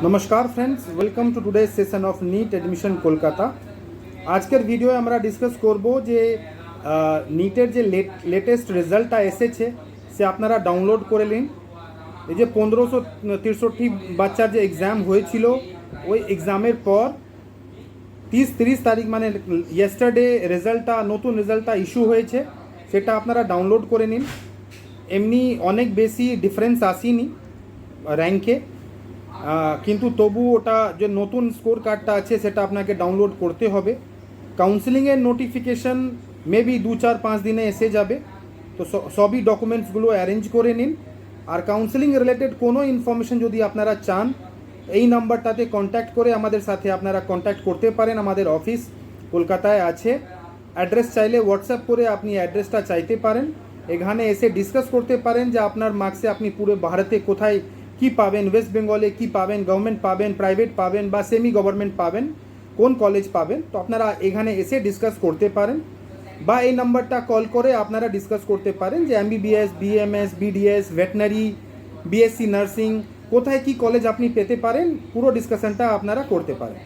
नमस्कार friends, welcome to today session of NEET admission Kolkata. आजकेर video আমরা ডিসকাস করব যে नीटर যে लेटेस्ट রেজাল্টটা এসেছে সে আপনারা ডাউনলোড করে নিন। এই যে 1563 বাচ্চার যে এক্সাম হয়েছিল ওই এক্সামের পর 30 তারিখ মানে ইয়েস্টারডে রেজাল্টটা নতুন রেজাল্টটা ইস্যু হয়েছে, সেটা আপনারা ডাউনলোড করে নিন। এমনি অনেক বেশি ডিফারেন্স আসেনি র্যাঙ্কে, কিন্তু তবু ওটা যে নতুন স্কোর কার্ডটা আছে সেটা আপনাকে ডাউনলোড করতে হবে। কাউন্সেলিংয়ের নোটিফিকেশান মেবি 2-4-5 দিনে এসে যাবে, তো সবই ডকুমেন্টসগুলো অ্যারেঞ্জ করে নিন। আর কাউন্সেলিং রিলেটেড কোনো ইনফরমেশন যদি আপনারা চান এই নাম্বারটাতে কন্ট্যাক্ট করে আমাদের সাথে আপনারা কন্ট্যাক্ট করতে পারেন। আমাদের অফিস কলকাতায় আছে। অ্যাড্রেস চাইলে হোয়াটসঅ্যাপ করে আপনি অ্যাড্রেসটা চাইতে পারেন, এখানে এসে ডিসকাস করতে পারেন যে আপনার মার্কসে আপনি পুরো ভারতে কোথায় কি পাবেন, ওয়েস্ট বেঙ্গলে কি পাবেন, গভর্নমেন্ট পাবেন, প্রাইভেট পাবেন বা সেমি গভর্নমেন্ট পাবেন, কোন কলেজ পাবেন। তো আপনারা এখানে এসে ডিসকাস করতে পারেন বা এই নাম্বারটা কল করে আপনারা ডিসকাস করতে পারেন যে MBBS, BMS, BDS, veterinary, BSc nursing কোথায় কি কলেজ আপনি পেতে পারেন, পুরো ডিসকাশনটা আপনারা করতে পারেন।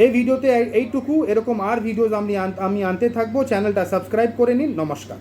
এই ভিডিওতে এইটুকু, এরকম আর ভিডিওস আমি আনতে থাকবো। চ্যানেলটা সাবস্ক্রাইব করে নিন। নমস্কার।